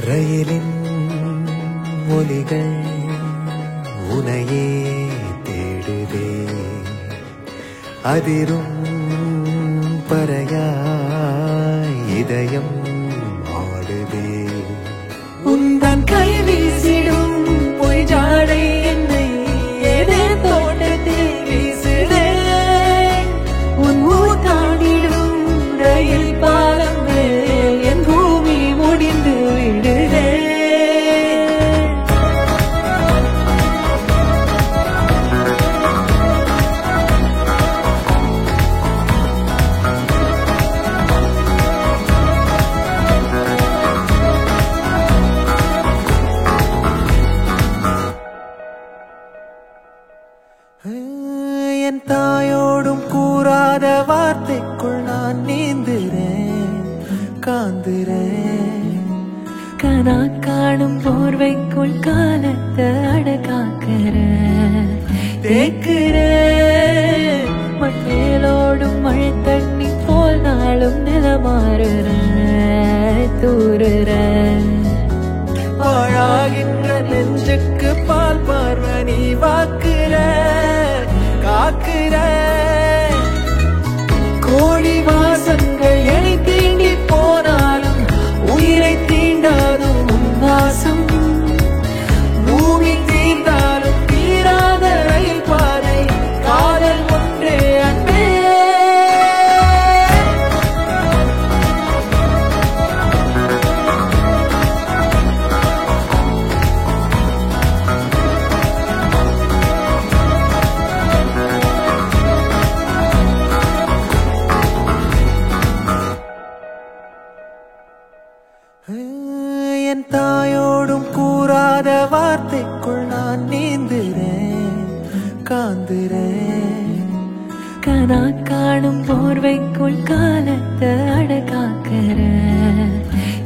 ரயிலின் ஒலிகள் உனையே தேடுதே, அதிரும் பறையாய் இதயம் ஆடுதே. உந்தன் கை வீசிடும் பொய் ஜாடை என்னை ஏதே தோட்டத்தில் வீசுதே. உன் ஊத்தாடிடும் ரயில் பாலம் மேல் என் பூமி முடிந்து விடுதே. என் தாயோடும் கூறாத வார்த்தைக்குள் நான் நீந்துறேன், காந்துறேன். கனா காணும் போர்வைக்குள் காலத்தை அடக்காக்கிற தேக்குற. மண்ணேலோடும் மழை தண்ணி போல் நாளும் நிலமாறுற தூறுற. பாழாகின்ற நெஞ்சுக்கு பால் பார்வை நீ வாக்குற, காக்குற. கோழி வாசங்கள் என்னை தீண்டி போனாலும் உயிரை தீண்டாதும் வாசம். பூமி தீர்ந்தாலும் தீராத ரயில் பாதை காதல் ஒன்றே அன்பே. என் தாயோடும் கூறாத வார்த்தைக்குள் நான் நீந்துறேன், காந்துறேன். கனா காணும் போர்வைக்குள் காலத்தை அடக்காக்கிற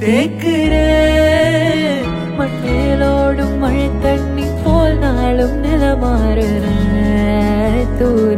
தேக்குற. மண்ணேலோடும் மழை தண்ணி போல் நாளும் நிலமாறுற தூர.